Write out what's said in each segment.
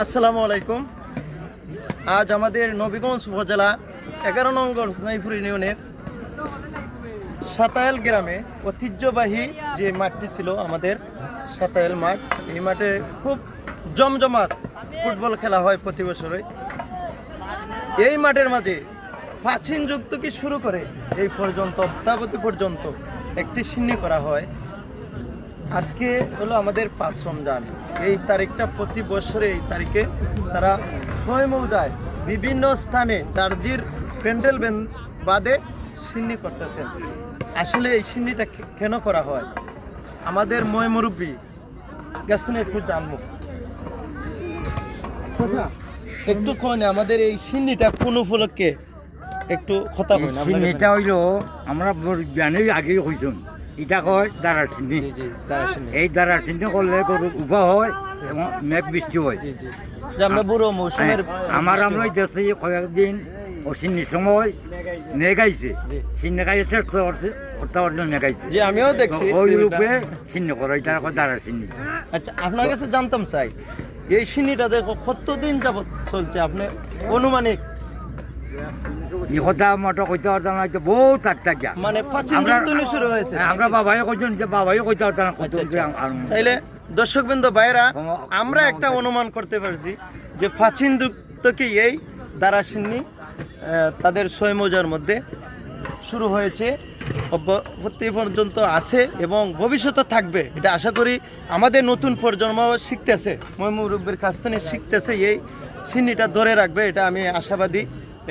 আসসালামু আলাইকুম। আজ আমাদের নবীগঞ্জ উপজেলা 11 নং নাইফুর ইউনিয়নের সাতাইল গ্রামে ঐতিহ্যবাহী যে মাঠটি ছিল আমাদের সাতাইল মাঠ, এই মাঠে খুব জমজমাট ফুটবল খেলা হয় প্রতি বছরে। এই মাঠের মাঝে প্রাচীন যুগ থেকে শুরু করে এই পর্যন্ত অদ্যাবধি পর্যন্ত একটি সিন্নি করা হয়। আজকে হলো আমাদের 5 রমজান। এই তারিখটা প্রতি বছরে এই তারিখে তারা 6 মৌজায় বিভিন্ন স্থানে চারদির প্যান্ডেল বাদে সিন্নি করতেছেন। আসলে এই সিন্নিটা কেন করা হয় আমাদের ময় মুরব্বী গেছেন, একটু জানবো। একটু কোন আমাদের এই সিন্নিটা কোন উপলক্ষে একটু কথা বলেন। সিন্নিটা হইল আমরা জ্ঞানের আগে হইছুন, এটা কয় দাঁড়ার সিন্নি। এই দাঁড়ার সিন্নি করলে গরুর উভা হয় এবং মেঘ বৃষ্টি হয়। আমরা বুড়ো মৌসুমের আমরা দেশে কয়েকদিন ও সিন্নির সময় মেঘ আইছে, সিন্নি খাইছে মেঘ আইছে। যে আমিও দেখছি ওই রূপে সিন্নি করো, এটা কয় দাঁড়ার সিন্নি। আচ্ছা, আপনার কাছে জানতাম চাই এই সিন্নিটা দেখো কতদিন যাবত চলছে আপনি অনুমানিক? এই কথা মতো কইতে পারতাম না, বহুত আটটা মানে প্রাচীন যুগ থেকে শুরু হয়েছে। আমরা বাবাই কইছেন যে বাবাই কইতে পারতাম না। তাইলে দর্শকবৃন্দ ভাইরা, আমরা একটা অনুমান করতে পারছি যে প্রাচীন যুগ থেকে এই দারা সিন্নি তাদের 6 মৌজার মধ্যে শুরু হয়েছে, অব্যাহতি পর্যন্ত আছে এবং ভবিষ্যতে থাকবে। এটা আশা করি আমাদের নতুন প্রজন্ম শিখতেছে, মুরব্বীর কাছ থেকে শিখতেছে, এই সিন্নিটা ধরে রাখবে, এটা আমি আশাবাদী।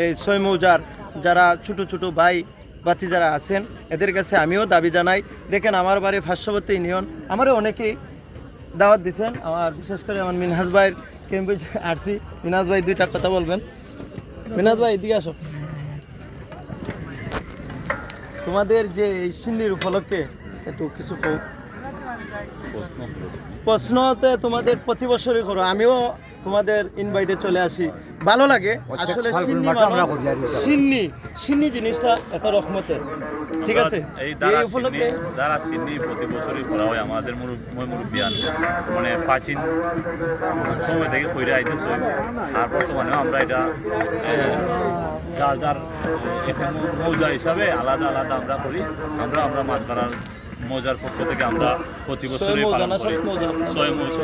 এই 6 মৌজার যারা ছোটো ছোটো ভাই বাচ্চি যারা আছেন এদের কাছে আমিও দাবি জানাই। দেখেন আমার বাড়ি পার্শ্ববর্তী ইউনিয়ন, আমারও অনেকেই দাওয়াত দিচ্ছেন। আমার বিশেষ করে আমার মিনহাজ ভাইয়ের ক্যাম্পে আসছি। মিনহাজ ভাই দুইটা কথা বলবেন। মিনহাজ ভাই এদিকে আসো। তোমাদের যে এই সিন্নির উপলক্ষে একটু কিছু প্রশ্নতে তোমাদের প্রতি বছরই করো, আমিও তোমাদের ইনভাইটে চলে আসি, ভালো লাগে। আসলে সিন্নি জিনিসটা একটা রহমতের, ঠিক আছে। এই উপলক্ষে দ্বারা সিন্নি প্রতি বছরই করা হয় আমাদের মুরব্বিয়ান, মানে প্রাচীন সময় থেকে কইরা আইতেছে। আর বর্তমানেও আমরা এটা যার যার এখানে মৌজা হিসাবে আলাদা আলাদা আমরা করি। আমরা মাছ ধরার মৌজার পক্ষ থেকে আমরা প্রতি বছরই পালন করি।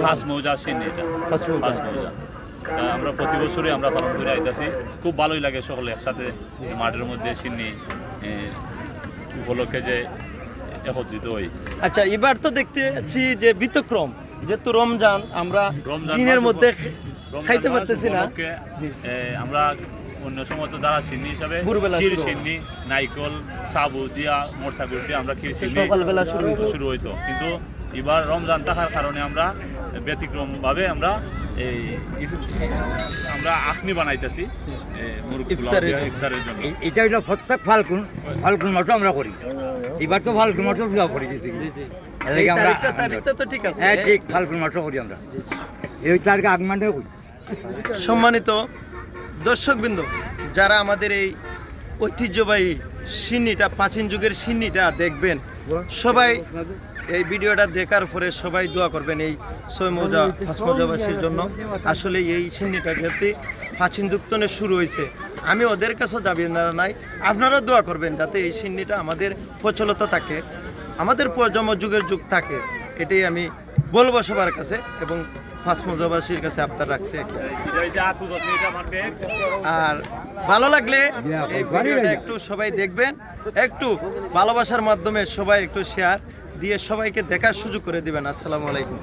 5 মৌজা সিন্নি, এটা 5 মৌজা আমরা প্রতি বছরই আমরা পালন করে আইতেছি। খুব ভালোই লাগে সকলে একসাথে মাঠের মধ্যে সিন্নি উপলক্ষে যে একত্রিত হই। আচ্ছা, এবার তো দেখতেছি যে ব্যতিক্রম, যেহেতু রমজান, আমরা দিনের মধ্যে খাইতে পারতেছি না। আমরা অন্য সময় তো দ্বারা সিন্নি হিসাবে ক্ষীর সিন্নি, নাইকল, সাবু দিয়া, মোটরসাইকেল দিয়ে আমরা ক্ষীর সিন্নি সকালবেলা শুরু হইতো। কিন্তু এবার রমজান থাকার কারণে আমরা ব্যতিক্রমভাবে আমরা আখনি বানাইতেছি ইফতারের জন্য। এটা হইলো প্রত্যেক ফাল্গুন মাসে আমরা করি। এবার তো ফাল্গুন মাসে বিবাহ করি, ঠিক ফাল্গুন মাসে করি আমরা। এই তারিখে আগমানে করি। সম্মানিত দর্শকবৃন্দ, যারা আমাদের এই ঐতিহ্যবাহী সিন্নিটা, প্রাচীন যুগের সিন্নিটা দেখবেন, সবাই এই ভিডিওটা দেখার পরে সবাই দোয়া করবেন এই 6 মৌজা 5 মৌজাবাসীর জন্য। আসলে এই সিন্নিটা যেহেতু প্রাচীন যুগ থেকে শুরু হয়েছে, আমি ওদের কাছেও দাবি জানাই, আপনারাও দোয়া করবেন যাতে এই সিন্নিটা আমাদের প্রচলিত থাকে, আমাদের প্রজন্ম যুগের যুগ থাকে। এটাই আমি বলবো সবার কাছে এবং 5 মৌজাবাসীর কাছে আপনার রাখছে। আর ভালো লাগলে এই ভিডিওটা একটু সবাই দেখবেন, একটু ভালোবাসার মাধ্যমে সবাই একটু শেয়ার দিয়ে সবাইকে দেখার সুযোগ করে দিবেন। আসসালামু আলাইকুম।